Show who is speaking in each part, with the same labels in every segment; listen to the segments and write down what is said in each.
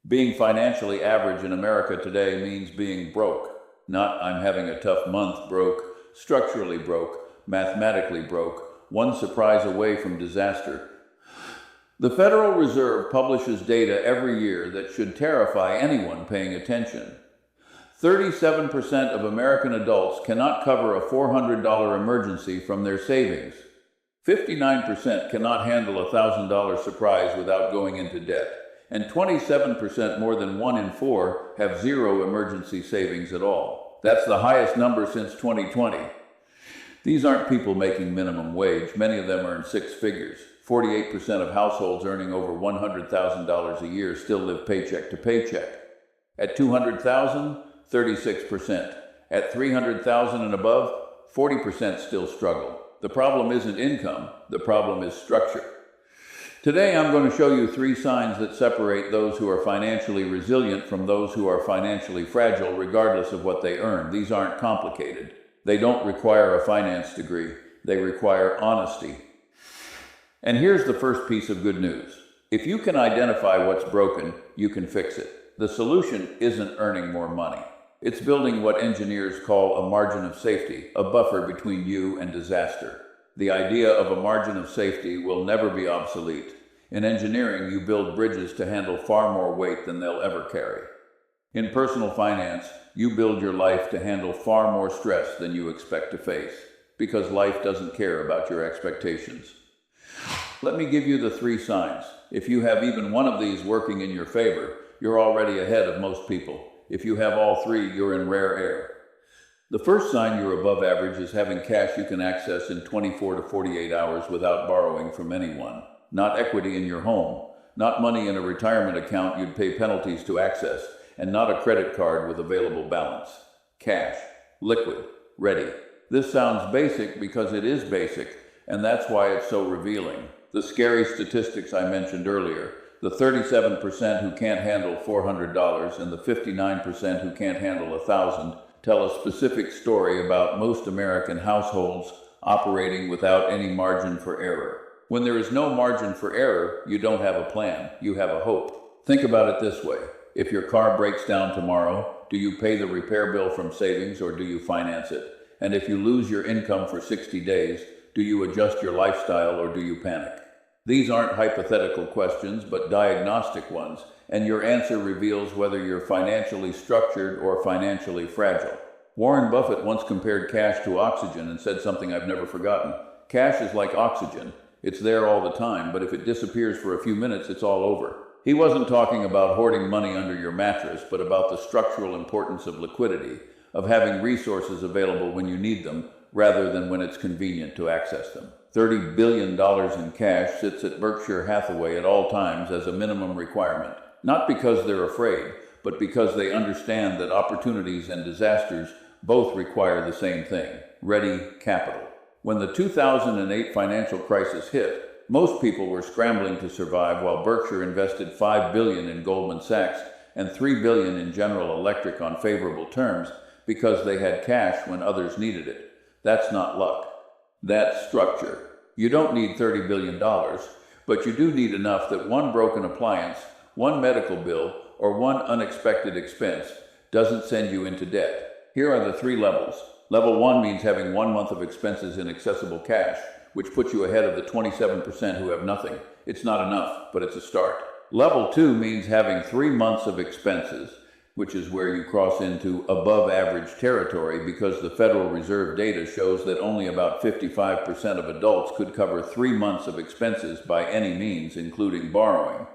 Speaker 1: Being financially average in America today means being broke. Not I'm having a tough month broke, structurally broke, mathematically broke, one surprise away from disaster. The Federal Reserve publishes data every year that should terrify anyone paying attention. 37% of American adults cannot cover a $400 emergency from their savings. 59% cannot handle a $1,000 surprise without going into debt. And 27%, more than 1 in 4, have zero emergency savings at all. That's the highest number since 2020. These aren't people making minimum wage. Many of them earn 6 figures. 48% of households earning over $100,000 a year still live paycheck to paycheck. At $200,000, 36%. At $300,000 and above, 40% still struggle. The problem isn't income, the problem is structure. Today I'm going to show you 3 signs that separate those who are financially resilient from those who are financially fragile regardless of what they earn. These aren't complicated. They don't require a finance degree. They require honesty. And here's the first piece of good news. If you can identify what's broken, you can fix it. The solution isn't earning more money. It's building what engineers call a margin of safety, a buffer between you and disaster. The idea of a margin of safety will never be obsolete. In engineering, you build bridges to handle far more weight than they'll ever carry. In personal finance, you build your life to handle far more stress than you expect to face, because life doesn't care about your expectations. Let me give you the 3 signs. If you have even one of these working in your favor, you're already ahead of most people. If you have all 3, you're in rare air. The first sign you're above average is having cash you can access in 24 to 48 hours without borrowing from anyone. Not equity in your home, not money in a retirement account you'd pay penalties to access, and not a credit card with available balance. Cash, liquid, ready. This sounds basic because it is basic, and that's why it's so revealing. The scary statistics I mentioned earlier, the 37% who can't handle $400 and the 59% who can't handle $1,000, tell a specific story about most American households operating without any margin for error. When there is no margin for error, you don't have a plan, you have a hope. Think about it this way. If your car breaks down tomorrow, do you pay the repair bill from savings or do you finance it? And if you lose your income for 60 days, do you adjust your lifestyle or do you panic? These aren't hypothetical questions, but diagnostic ones, and your answer reveals whether you're financially structured or financially fragile. Warren Buffett once compared cash to oxygen and said something I've never forgotten. Cash is like oxygen. It's there all the time, but if it disappears for a few minutes, it's all over. He wasn't talking about hoarding money under your mattress, but about the structural importance of liquidity, of having resources available when you need them, rather than when it's convenient to access them. $30 billion in cash sits at Berkshire Hathaway at all times as a minimum requirement, not because they're afraid, but because they understand that opportunities and disasters both require the same thing: ready capital. When the 2008 financial crisis hit, most people were scrambling to survive while Berkshire invested $5 billion in Goldman Sachs and $3 billion in General Electric on favorable terms because they had cash when others needed it. That's not luck. That's structure. You don't need $30 billion, but you do need enough that one broken appliance, one medical bill, or one unexpected expense doesn't send you into debt. Here are the 3 levels. Level 1 means having 1 month of expenses in accessible cash, which puts you ahead of the 27% who have nothing. It's not enough, but it's a start. Level 2 means having 3 months of expenses, which is where you cross into above average territory because the Federal Reserve data shows that only about 55% of adults could cover 3 months of expenses by any means, including borrowing.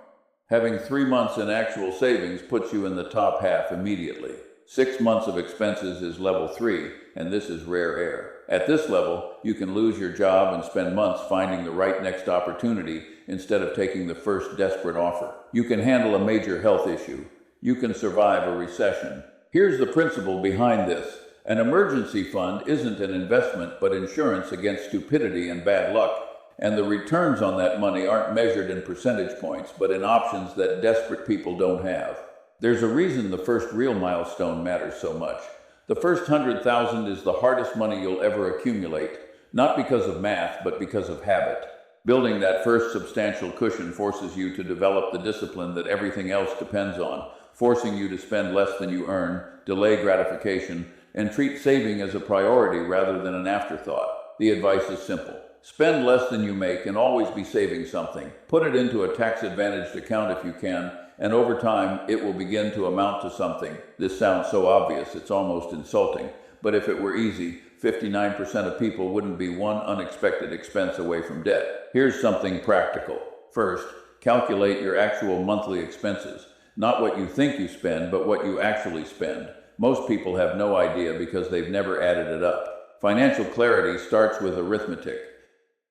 Speaker 1: Having 3 months in actual savings puts you in the top half immediately. 6 months of expenses is level 3, and this is rare air. At this level, you can lose your job and spend months finding the right next opportunity instead of taking the first desperate offer. You can handle a major health issue. You can survive a recession. Here's the principle behind this. An emergency fund isn't an investment but insurance against stupidity and bad luck. And the returns on that money aren't measured in percentage points, but in options that desperate people don't have. There's a reason the first real milestone matters so much. The first $100,000 is the hardest money you'll ever accumulate, not because of math, but because of habit. Building that first substantial cushion forces you to develop the discipline that everything else depends on, forcing you to spend less than you earn, delay gratification, and treat saving as a priority rather than an afterthought. The advice is simple. Spend less than you make and always be saving something. Put it into a tax-advantaged account if you can, and over time, it will begin to amount to something. This sounds so obvious, it's almost insulting. But if it were easy, 59% of people wouldn't be one unexpected expense away from debt. Here's something practical. First, calculate your actual monthly expenses. Not what you think you spend, but what you actually spend. Most people have no idea because they've never added it up. Financial clarity starts with arithmetic.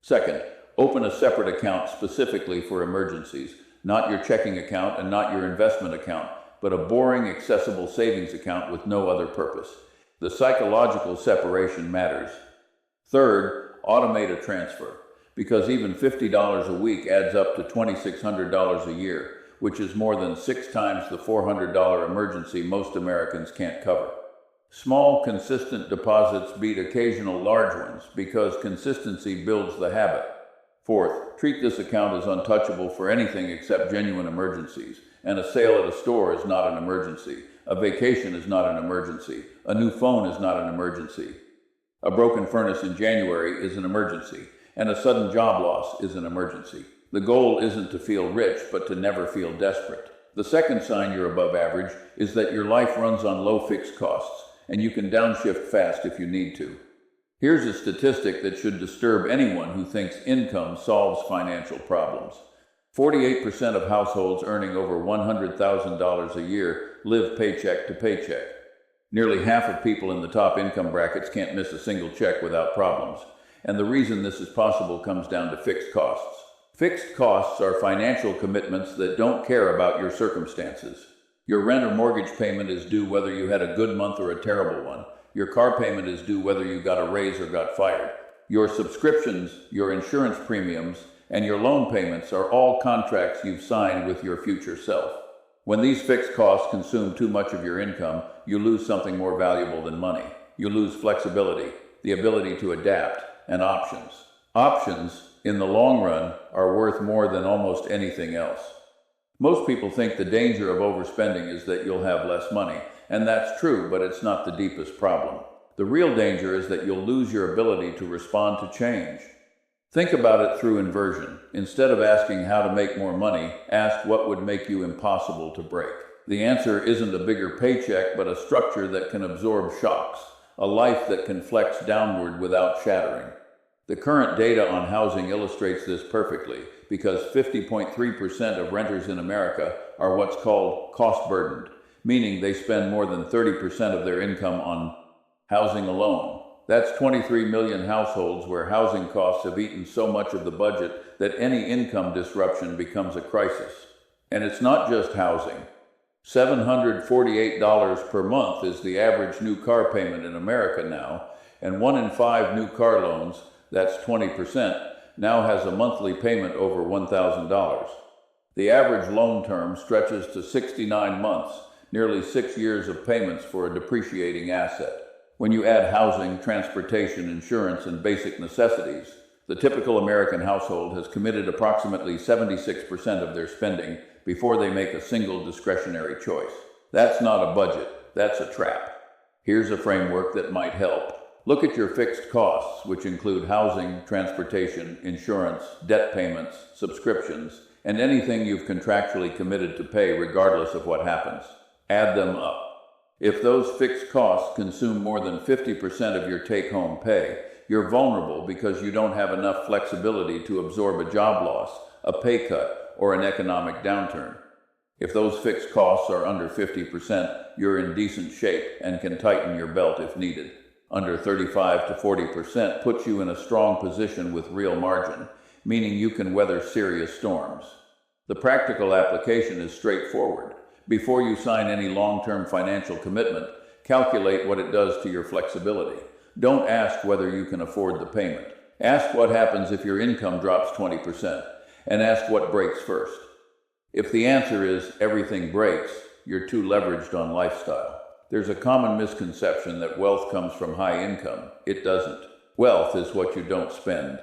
Speaker 1: Second, open a separate account specifically for emergencies. Not your checking account and not your investment account, but a boring, accessible savings account with no other purpose. The psychological separation matters. Third, automate a transfer, because even $50 a week adds up to $2,600 a year, which is more than 6 times the $400 emergency most Americans can't cover. Small, consistent deposits beat occasional large ones because consistency builds the habit. Fourth, treat this account as untouchable for anything except genuine emergencies, and a sale at a store is not an emergency. A vacation is not an emergency. A new phone is not an emergency. A broken furnace in January is an emergency, and a sudden job loss is an emergency. The goal isn't to feel rich, but to never feel desperate. The second sign you're above average is that your life runs on low fixed costs, and you can downshift fast if you need to. Here's a statistic that should disturb anyone who thinks income solves financial problems. 48% of households earning over $100,000 a year live paycheck to paycheck. Nearly half of people in the top income brackets can't miss a single check without problems. And the reason this is possible comes down to fixed costs. Fixed costs are financial commitments that don't care about your circumstances. Your rent or mortgage payment is due whether you had a good month or a terrible one. Your car payment is due whether you got a raise or got fired. Your subscriptions, your insurance premiums, and your loan payments are all contracts you've signed with your future self. When these fixed costs consume too much of your income, you lose something more valuable than money. You lose flexibility, the ability to adapt, and options. Options, in the long run, are worth more than almost anything else. Most people think the danger of overspending is that you'll have less money, and that's true, but it's not the deepest problem. The real danger is that you'll lose your ability to respond to change. Think about it through inversion. Instead of asking how to make more money, ask what would make you impossible to break. The answer isn't a bigger paycheck, but a structure that can absorb shocks, a life that can flex downward without shattering. The current data on housing illustrates this perfectly, because 50.3% of renters in America are what's called cost-burdened, meaning they spend more than 30% of their income on housing alone. That's 23 million households where housing costs have eaten so much of the budget that any income disruption becomes a crisis. And it's not just housing. $748 per month is the average new car payment in America now, and 1 in 5 new car loans, that's 20%, now has a monthly payment over $1,000. The average loan term stretches to 69 months, nearly 6 years of payments for a depreciating asset. When you add housing, transportation, insurance, and basic necessities, the typical American household has committed approximately 76% of their spending before they make a single discretionary choice. That's not a budget, that's a trap. Here's a framework that might help. Look at your fixed costs, which include housing, transportation, insurance, debt payments, subscriptions, and anything you've contractually committed to pay regardless of what happens. Add them up. If those fixed costs consume more than 50% of your take-home pay, you're vulnerable because you don't have enough flexibility to absorb a job loss, a pay cut, or an economic downturn. If those fixed costs are under 50%, you're in decent shape and can tighten your belt if needed. Under 35 to 40% puts you in a strong position with real margin, meaning you can weather serious storms. The practical application is straightforward. Before you sign any long-term financial commitment, calculate what it does to your flexibility. Don't ask whether you can afford the payment. Ask what happens if your income drops 20%, and ask what breaks first. If the answer is everything breaks, you're too leveraged on lifestyle. There's a common misconception that wealth comes from high income. It doesn't. Wealth is what you don't spend.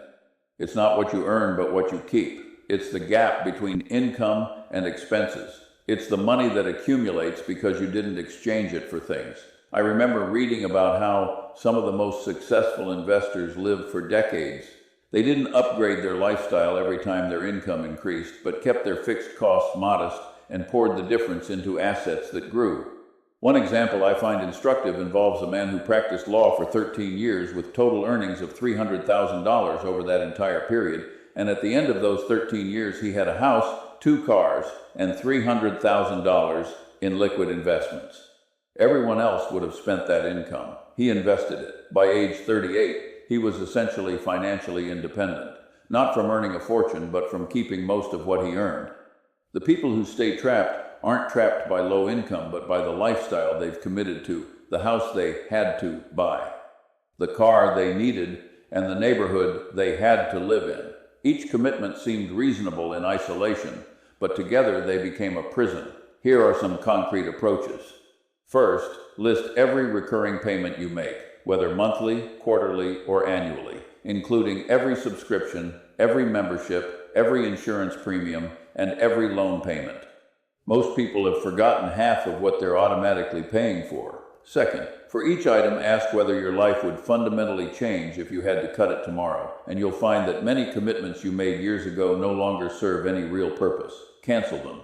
Speaker 1: It's not what you earn, but what you keep. It's the gap between income and expenses. It's the money that accumulates because you didn't exchange it for things. I remember reading about how some of the most successful investors lived for decades. They didn't upgrade their lifestyle every time their income increased, but kept their fixed costs modest and poured the difference into assets that grew. One example I find instructive involves a man who practiced law for 13 years with total earnings of $300,000 over that entire period, and at the end of those 13 years he had a house, 2 cars, and $300,000 in liquid investments. Everyone else would have spent that income. He invested it. By age 38, he was essentially financially independent, not from earning a fortune, but from keeping most of what he earned. The people who stay trapped aren't trapped by low income, but by the lifestyle they've committed to, the house they had to buy, the car they needed, and the neighborhood they had to live in. Each commitment seemed reasonable in isolation, but together they became a prison. Here are some concrete approaches. First, list every recurring payment you make, whether monthly, quarterly, or annually, including every subscription, every membership, every insurance premium, and every loan payment. Most people have forgotten half of what they're automatically paying for. Second, for each item, ask whether your life would fundamentally change if you had to cut it tomorrow, and you'll find that many commitments you made years ago no longer serve any real purpose. Cancel them.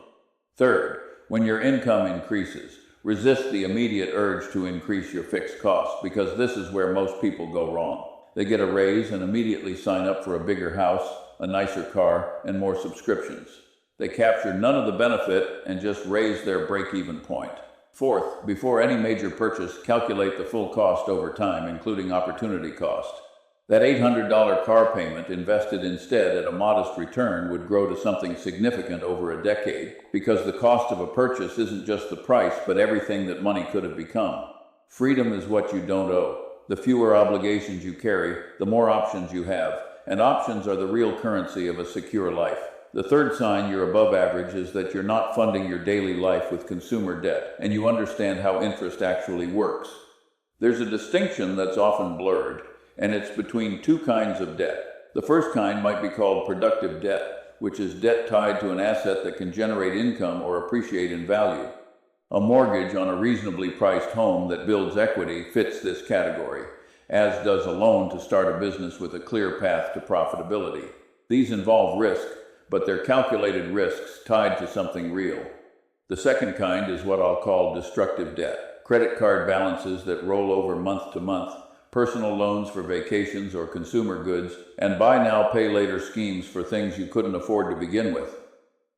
Speaker 1: Third, when your income increases, resist the immediate urge to increase your fixed costs, because this is where most people go wrong. They get a raise and immediately sign up for a bigger house, a nicer car, and more subscriptions. They capture none of the benefit and just raise their break-even point. Fourth, before any major purchase, calculate the full cost over time, including opportunity cost. That $800 car payment invested instead at a modest return would grow to something significant over a decade, because the cost of a purchase isn't just the price, but everything that money could have become. Freedom is what you don't owe. The fewer obligations you carry, the more options you have, and options are the real currency of a secure life. The third sign you're above average is that you're not funding your daily life with consumer debt, and you understand how interest actually works. There's a distinction that's often blurred, and it's between two kinds of debt. The first kind might be called productive debt, which is debt tied to an asset that can generate income or appreciate in value. A mortgage on a reasonably priced home that builds equity fits this category, as does a loan to start a business with a clear path to profitability. These involve risk, but they're calculated risks tied to something real. The second kind is what I'll call destructive debt. Credit card balances that roll over month to month, personal loans for vacations or consumer goods, and buy now, pay later schemes for things you couldn't afford to begin with.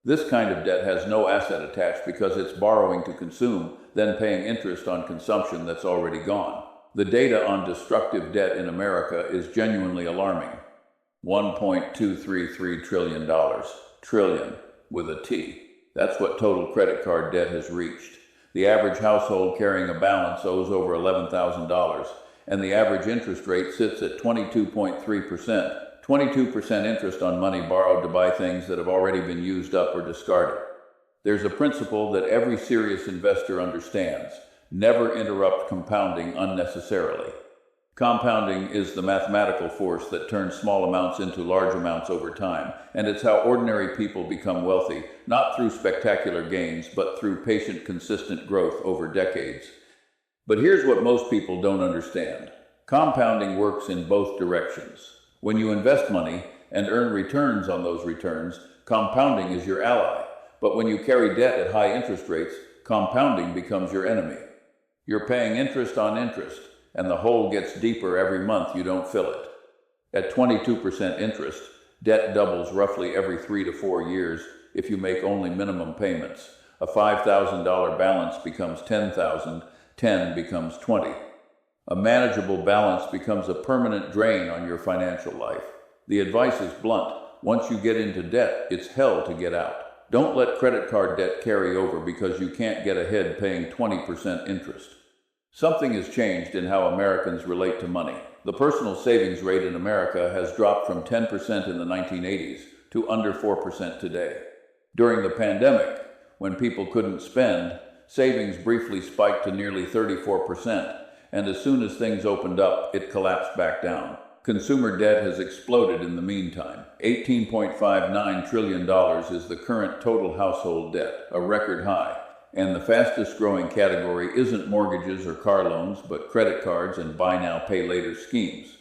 Speaker 1: This kind of debt has no asset attached because it's borrowing to consume, then paying interest on consumption that's already gone. The data on destructive debt in America is genuinely alarming. $1.233 trillion. Trillion with a T. That's what total credit card debt has reached. The average household carrying a balance owes over $11,000, and the average interest rate sits at 22.3%. 22% interest on money borrowed to buy things that have already been used up or discarded. There's a principle that every serious investor understands. Never interrupt compounding unnecessarily. Compounding is the mathematical force that turns small amounts into large amounts over time, and it's how ordinary people become wealthy, not through spectacular gains, but through patient, consistent growth over decades. But here's what most people don't understand. Compounding works in both directions. When you invest money and earn returns on those returns, compounding is your ally. But when you carry debt at high interest rates, compounding becomes your enemy. You're paying interest on interest, and the hole gets deeper every month you don't fill it. At 22% interest, debt doubles roughly every 3 to 4 years if you make only minimum payments. A $5,000 balance becomes $10,000, 10 becomes 20. A manageable balance becomes a permanent drain on your financial life. The advice is blunt. Once you get into debt, it's hell to get out. Don't let credit card debt carry over because you can't get ahead paying 20% interest. Something has changed in how Americans relate to money. The personal savings rate in America has dropped from 10% in the 1980s to under 4% today. During the pandemic, when people couldn't spend, savings briefly spiked to nearly 34%, and as soon as things opened up, it collapsed back down. Consumer debt has exploded in the meantime. $18.59 trillion is the current total household debt, a record high. And the fastest growing category isn't mortgages or car loans, but credit cards and buy now, pay later schemes.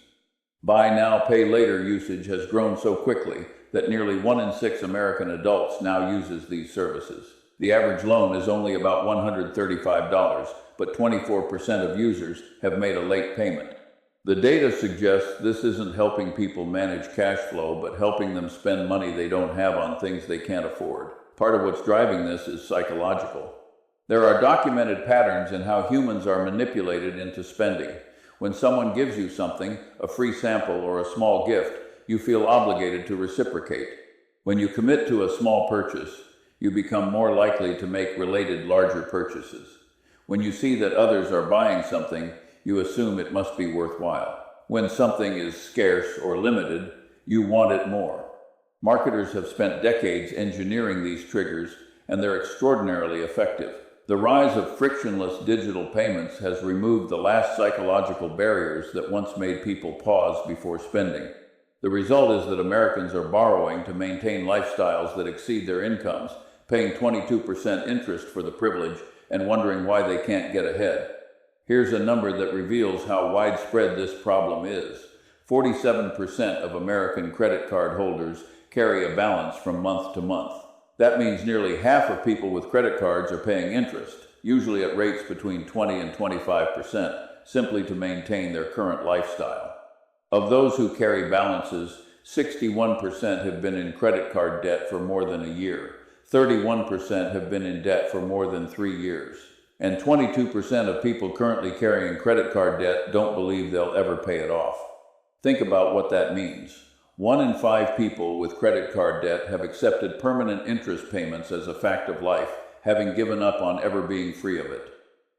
Speaker 1: Buy now, pay later usage has grown so quickly that nearly 1 in 6 American adults now uses these services. The average loan is only about $135, but 24% of users have made a late payment. The data suggests this isn't helping people manage cash flow, but helping them spend money they don't have on things they can't afford. Part of what's driving this is psychological. There are documented patterns in how humans are manipulated into spending. When someone gives you something, a free sample or a small gift, you feel obligated to reciprocate. When you commit to a small purchase, you become more likely to make related larger purchases. When you see that others are buying something, you assume it must be worthwhile. When something is scarce or limited, you want it more. Marketers have spent decades engineering these triggers, and they're extraordinarily effective. The rise of frictionless digital payments has removed the last psychological barriers that once made people pause before spending. The result is that Americans are borrowing to maintain lifestyles that exceed their incomes, paying 22% interest for the privilege, and wondering why they can't get ahead. Here's a number that reveals how widespread this problem is. 47% of American credit card holders carry a balance from month to month. That means nearly half of people with credit cards are paying interest, usually at rates between 20 and 25%, simply to maintain their current lifestyle. Of those who carry balances, 61% have been in credit card debt for more than a year. 31% have been in debt for more than 3 years. And 22% of people currently carrying credit card debt don't believe they'll ever pay it off. Think about what that means. 1 in 5 people with credit card debt have accepted permanent interest payments as a fact of life, having given up on ever being free of it.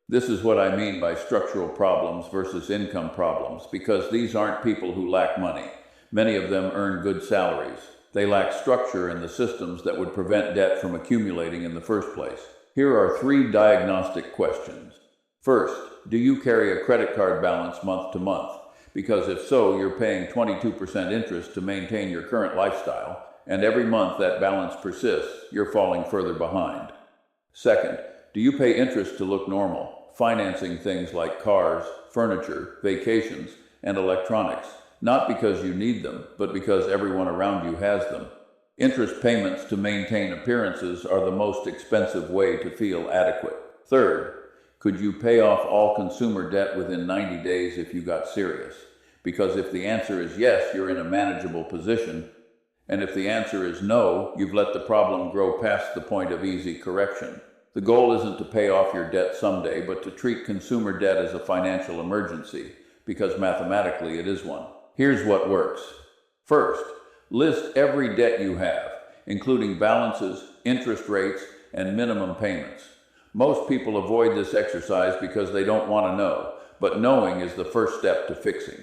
Speaker 1: This is what I mean by structural problems versus income problems, because these aren't people who lack money. Many of them earn good salaries. They lack structure in the systems that would prevent debt from accumulating in the first place. Here are 3 diagnostic questions. First, do you carry a credit card balance month to month? Because if so, you're paying 22% interest to maintain your current lifestyle, and every month that balance persists, you're falling further behind. Second, do you pay interest to look normal, financing things like cars, furniture, vacations, and electronics, not because you need them, but because everyone around you has them? Interest payments to maintain appearances are the most expensive way to feel adequate. Third, could you pay off all consumer debt within 90 days if you got serious? Because if the answer is yes, you're in a manageable position. And if the answer is no, you've let the problem grow past the point of easy correction. The goal isn't to pay off your debt someday, but to treat consumer debt as a financial emergency, because mathematically it is one. Here's what works. First, list every debt you have, including balances, interest rates, and minimum payments. Most people avoid this exercise because they don't want to know, but knowing is the first step to fixing.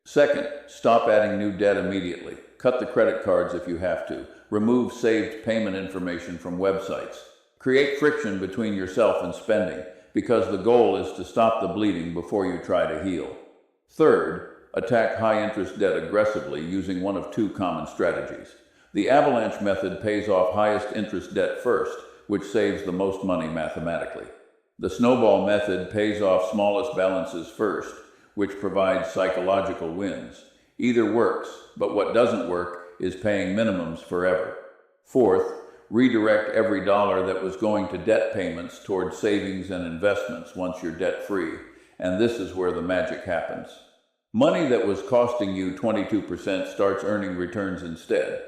Speaker 1: Second, stop adding new debt immediately. Cut the credit cards if you have to. Remove saved payment information from websites. Create friction between yourself and spending, because the goal is to stop the bleeding before you try to heal. Third, attack high-interest debt aggressively using one of 2 common strategies. The avalanche method pays off highest interest debt first, which saves the most money mathematically. The snowball method pays off smallest balances first, which provides psychological wins. Either works, but what doesn't work is paying minimums forever. Fourth, redirect every dollar that was going to debt payments towards savings and investments once you're debt-free, and this is where the magic happens. Money that was costing you 22% starts earning returns instead,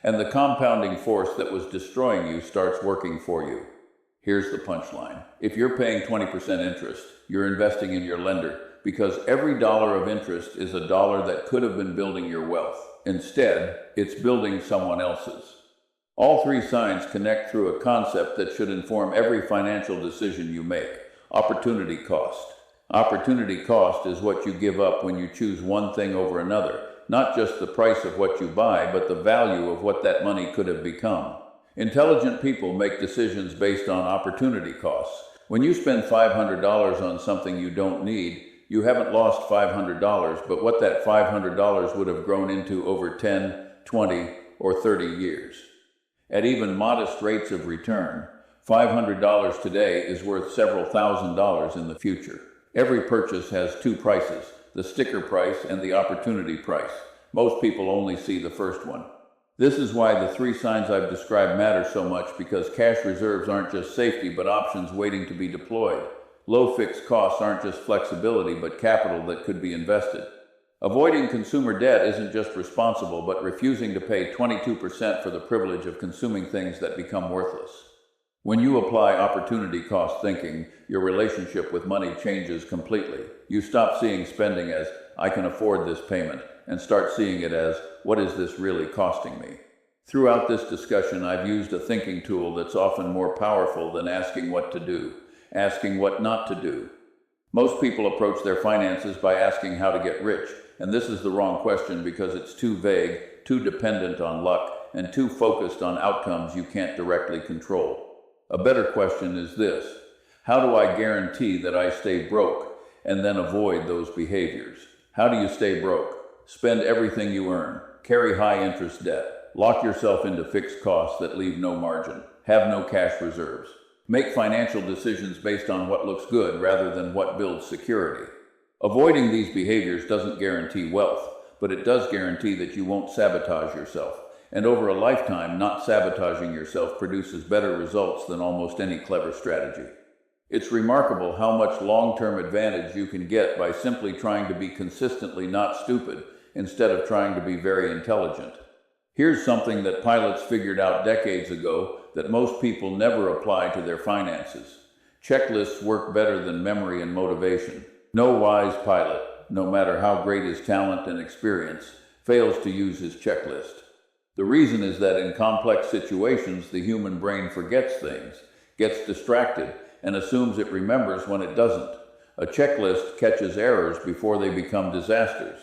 Speaker 1: and the compounding force that was destroying you starts working for you. Here's the punchline. If you're paying 20% interest, you're investing in your lender, because every dollar of interest is a dollar that could have been building your wealth. Instead, it's building someone else's. All 3 signs connect through a concept that should inform every financial decision you make: opportunity cost. Opportunity cost is what you give up when you choose one thing over another, not just the price of what you buy, but the value of what that money could have become. Intelligent people make decisions based on opportunity costs. When you spend $500 on something you don't need, You haven't lost $500, but what that $500 would have grown into over 10, 20, or 30 years. At even modest rates of return, $500 today is worth several $1,000s in the future. Every purchase has two prices, the sticker price and the opportunity price. Most people only see the first one. This is why the three signs I've described matter so much, because cash reserves aren't just safety but options waiting to be deployed. Low fixed costs aren't just flexibility but capital that could be invested. Avoiding consumer debt isn't just responsible but refusing to pay 22% for the privilege of consuming things that become worthless. When you apply opportunity cost thinking, your relationship with money changes completely. You stop seeing spending as, I can afford this payment, and start seeing it as, what is this really costing me? Throughout this discussion, I've used a thinking tool that's often more powerful than asking what to do, asking what not to do. Most people approach their finances by asking how to get rich, and this is the wrong question because it's too vague, too dependent on luck, and too focused on outcomes you can't directly control. A better question is this: how do I guarantee that I stay broke and then avoid those behaviors? How do you stay broke? Spend everything you earn, carry high interest debt, lock yourself into fixed costs that leave no margin, have no cash reserves. Make financial decisions based on what looks good rather than what builds security. Avoiding these behaviors doesn't guarantee wealth, but it does guarantee that you won't sabotage yourself. And over a lifetime, not sabotaging yourself produces better results than almost any clever strategy. It's remarkable how much long-term advantage you can get by simply trying to be consistently not stupid instead of trying to be very intelligent. Here's something that pilots figured out decades ago that most people never apply to their finances. Checklists work better than memory and motivation. No wise pilot, no matter how great his talent and experience, fails to use his checklist. The reason is that in complex situations, the human brain forgets things, gets distracted, and assumes it remembers when it doesn't. A checklist catches errors before they become disasters.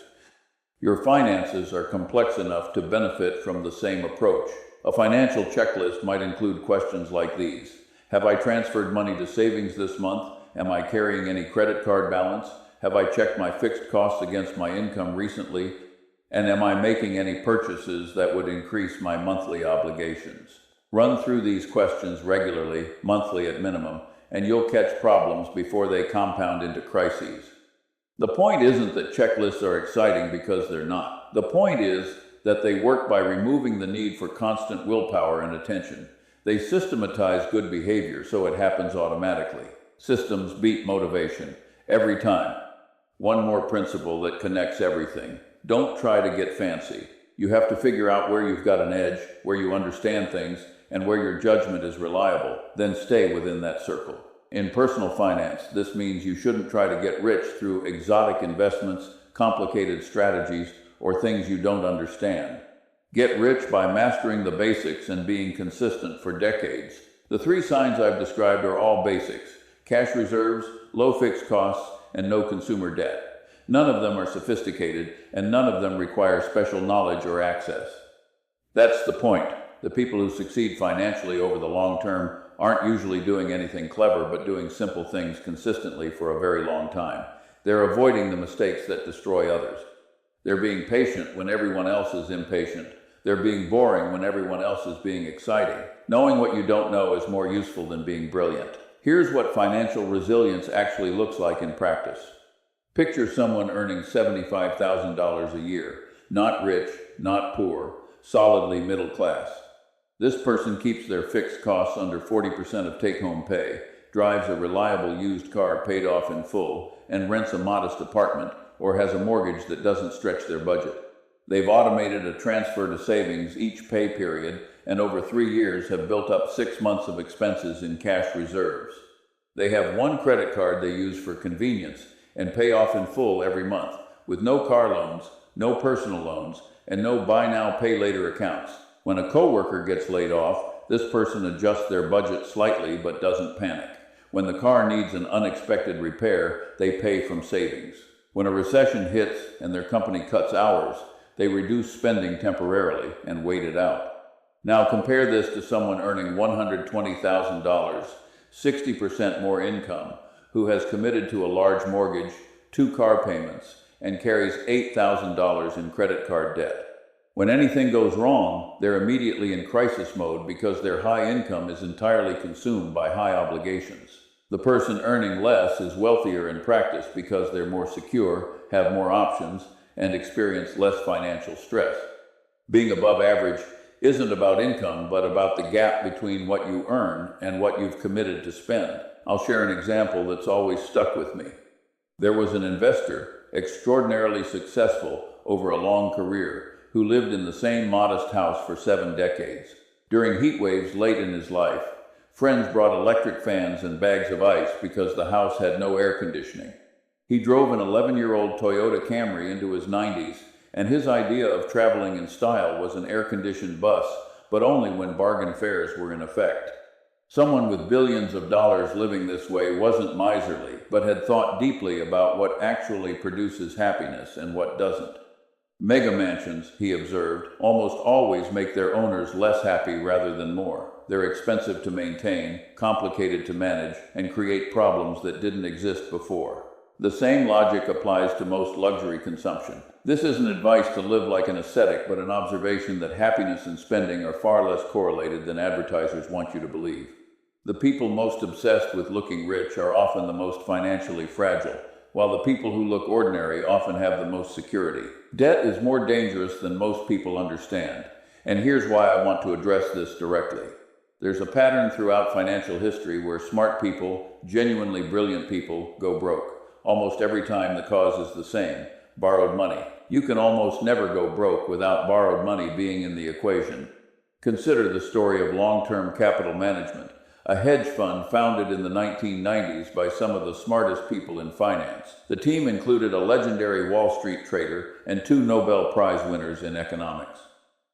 Speaker 1: Your finances are complex enough to benefit from the same approach. A financial checklist might include questions like these: have I transferred money to savings this month? Am I carrying any credit card balance? Have I checked my fixed costs against my income recently? And am I making any purchases that would increase my monthly obligations? Run through these questions regularly, monthly at minimum, and you'll catch problems before they compound into crises. The point isn't that checklists are exciting because they're not. The point is that they work by removing the need for constant willpower and attention. They systematize good behavior so it happens automatically. Systems beat motivation every time. One more principle that connects everything: don't try to get fancy. You have to figure out where you've got an edge, where you understand things, and where your judgment is reliable. Then stay within that circle. In personal finance, this means you shouldn't try to get rich through exotic investments, complicated strategies, or things you don't understand. Get rich by mastering the basics and being consistent for decades. The three signs I've described are all basics: cash reserves, low fixed costs, and no consumer debt. None of them are sophisticated, and none of them require special knowledge or access. That's the point. The people who succeed financially over the long term aren't usually doing anything clever, but doing simple things consistently for a very long time. They're avoiding the mistakes that destroy others. They're being patient when everyone else is impatient. They're being boring when everyone else is being exciting. Knowing what you don't know is more useful than being brilliant. Here's what financial resilience actually looks like in practice. Picture someone earning $75,000 a year. Not rich, not poor, solidly middle class. This person keeps their fixed costs under 40% of take-home pay, drives a reliable used car paid off in full, and rents a modest apartment or has a mortgage that doesn't stretch their budget. They've automated a transfer to savings each pay period, and over 3 years have built up 6 months of expenses in cash reserves. They have one credit card they use for convenience and pay off in full every month, with no car loans, no personal loans, and no buy now, pay later accounts. When a coworker gets laid off, this person adjusts their budget slightly but doesn't panic. When the car needs an unexpected repair, they pay from savings. When a recession hits and their company cuts hours, they reduce spending temporarily and wait it out. Now compare this to someone earning $120,000, 60% more income, who has committed to a large mortgage, 2 car payments, and carries $8,000 in credit card debt. When anything goes wrong, they're immediately in crisis mode because their high income is entirely consumed by high obligations. The person earning less is wealthier in practice because they're more secure, have more options, and experience less financial stress. Being above average isn't about income, but about the gap between what you earn and what you've committed to spend. I'll share an example that's always stuck with me. There was an investor, extraordinarily successful over a long career, who lived in the same modest house for 7 decades. During heat waves late in his life, friends brought electric fans and bags of ice because the house had no air conditioning. He drove an 11-year-old Toyota Camry into his 90s, and his idea of traveling in style was an air-conditioned bus, but only when bargain fares were in effect. Someone with billions of dollars living this way wasn't miserly, but had thought deeply about what actually produces happiness and what doesn't. Mega mansions, he observed, almost always make their owners less happy rather than more. They're expensive to maintain, complicated to manage, and create problems that didn't exist before. The same logic applies to most luxury consumption. This isn't advice to live like an ascetic, but an observation that happiness and spending are far less correlated than advertisers want you to believe. The people most obsessed with looking rich are often the most financially fragile, while the people who look ordinary often have the most security. Debt is more dangerous than most people understand, and here's why I want to address this directly. There's a pattern throughout financial history where smart people, genuinely brilliant people, go broke. Almost every time the cause is the same: borrowed money. You can almost never go broke without borrowed money being in the equation. Consider the story of long-term capital management, a hedge fund founded in the 1990s by some of the smartest people in finance. The team included a legendary Wall Street trader and 2 Nobel Prize winners in economics.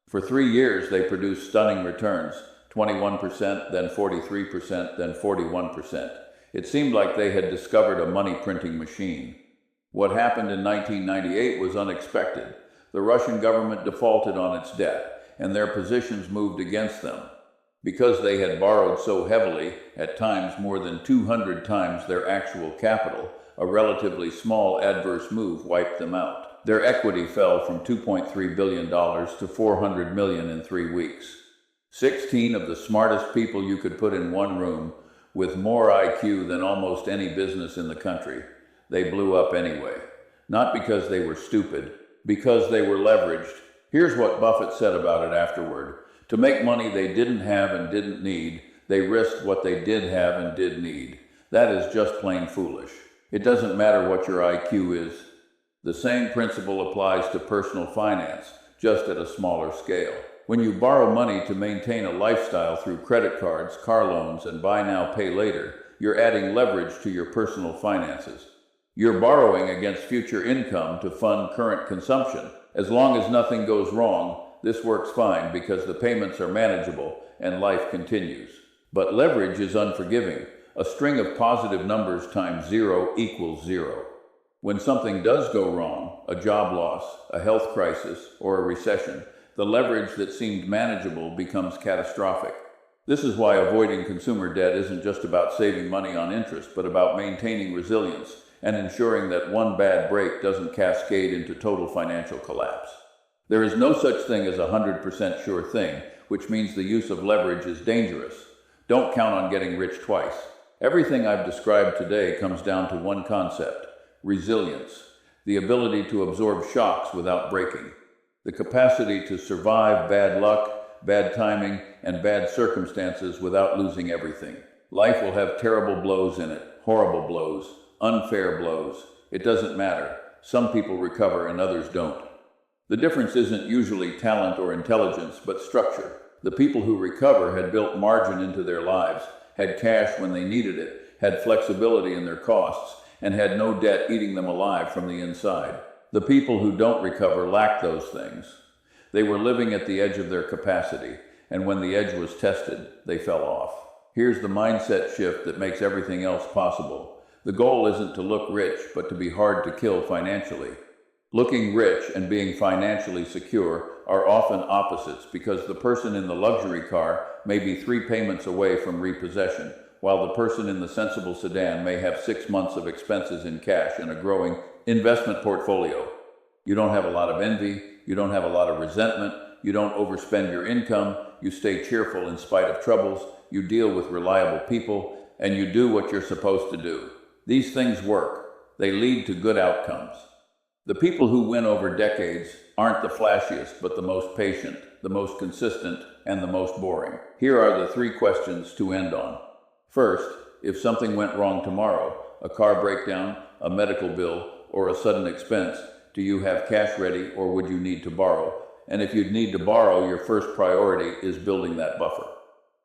Speaker 1: For 3 years, they produced stunning returns, 21%, then 43%, then 41%. It seemed like they had discovered a money-printing machine. What happened in 1998 was unexpected. The Russian government defaulted on its debt, and their positions moved against them. Because they had borrowed so heavily, at times more than 200 times their actual capital, a relatively small adverse move wiped them out. Their equity fell from $2.3 billion to $400 million in 3 weeks. 16 of the smartest people you could put in one room, with more IQ than almost any business in the country, they blew up anyway. Not because they were stupid, because they were leveraged. Here's what Buffett said about it afterward. To make money they didn't have and didn't need, they risked what they did have and did need. That is just plain foolish. It doesn't matter what your IQ is. The same principle applies to personal finance, just at a smaller scale. When you borrow money to maintain a lifestyle through credit cards, car loans, and buy now, pay later, you're adding leverage to your personal finances. You're borrowing against future income to fund current consumption. As long as nothing goes wrong, this works fine because the payments are manageable and life continues. But leverage is unforgiving. A string of positive numbers times 0 equals 0. When something does go wrong, a job loss, a health crisis, or a recession, the leverage that seemed manageable becomes catastrophic. This is why avoiding consumer debt isn't just about saving money on interest, but about maintaining resilience and ensuring that one bad break doesn't cascade into total financial collapse. There is no such thing as a 100% sure thing, which means the use of leverage is dangerous. Don't count on getting rich twice. Everything I've described today comes down to one concept: resilience, the ability to absorb shocks without breaking, the capacity to survive bad luck, bad timing, and bad circumstances without losing everything. Life will have terrible blows in it, horrible blows, unfair blows. It doesn't matter. Some people recover and others don't. The difference isn't usually talent or intelligence, but structure. The people who recover had built margin into their lives, had cash when they needed it, had flexibility in their costs, and had no debt eating them alive from the inside. The people who don't recover lack those things. They were living at the edge of their capacity, and when the edge was tested, they fell off. Here's the mindset shift that makes everything else possible. The goal isn't to look rich, but to be hard to kill financially. Looking rich and being financially secure are often opposites because the person in the luxury car may be 3 payments away from repossession, while the person in the sensible sedan may have 6 months of expenses in cash and a growing investment portfolio. You don't have a lot of envy, you don't have a lot of resentment, you don't overspend your income, you stay cheerful in spite of troubles, you deal with reliable people, and you do what you're supposed to do. These things work. They lead to good outcomes. The people who win over decades aren't the flashiest, but the most patient, the most consistent, and the most boring. Here are the 3 questions to end on. First, if something went wrong tomorrow, a car breakdown, a medical bill, or a sudden expense, do you have cash ready or would you need to borrow? And if you'd need to borrow, your first priority is building that buffer.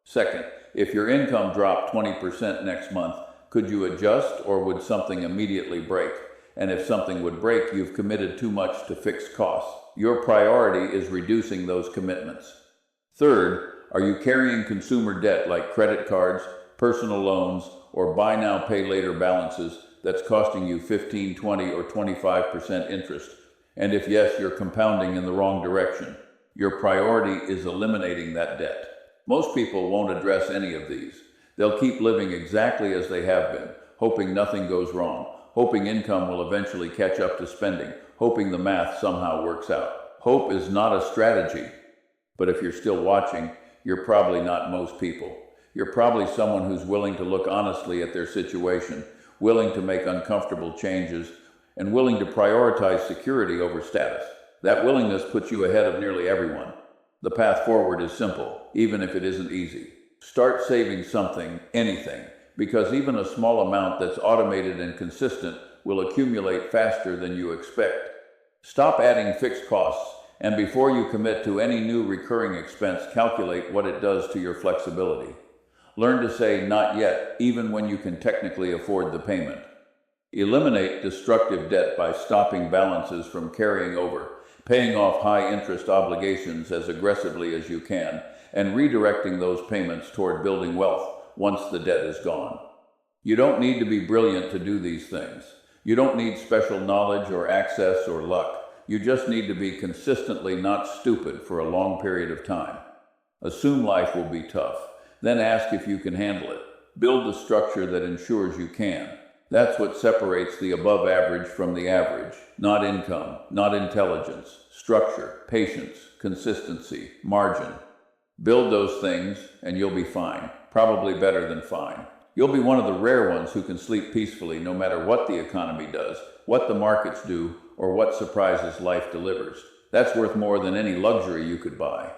Speaker 1: Second, if your income dropped 20% next month, could you adjust or would something immediately break? And if something would break, you've committed too much to fixed costs. Your priority is reducing those commitments. Third, are you carrying consumer debt like credit cards, personal loans, or buy now, pay later balances that's costing you 15, 20, or 25% interest? And if yes, you're compounding in the wrong direction. Your priority is eliminating that debt. Most people won't address any of these. They'll keep living exactly as they have been, hoping nothing goes wrong, hoping income will eventually catch up to spending, hoping the math somehow works out. Hope is not a strategy. But if you're still watching, you're probably not most people. You're probably someone who's willing to look honestly at their situation, willing to make uncomfortable changes, and willing to prioritize security over status. That willingness puts you ahead of nearly everyone. The path forward is simple, even if it isn't easy. Start saving something, anything, because even a small amount that's automated and consistent will accumulate faster than you expect. Stop adding fixed costs, and before you commit to any new recurring expense, calculate what it does to your flexibility. Learn to say not yet, even when you can technically afford the payment. Eliminate destructive debt by stopping balances from carrying over, paying off high-interest obligations as aggressively as you can, and redirecting those payments toward building wealth once the debt is gone. You don't need to be brilliant to do these things. You don't need special knowledge or access or luck. You just need to be consistently not stupid for a long period of time. Assume life will be tough. Then ask if you can handle it. Build the structure that ensures you can. That's what separates the above average from the average. Not income, not intelligence, structure, patience, consistency, margin. Build those things and you'll be fine. Probably better than fine. You'll be one of the rare ones who can sleep peacefully no matter what the economy does, what the markets do, or what surprises life delivers. That's worth more than any luxury you could buy.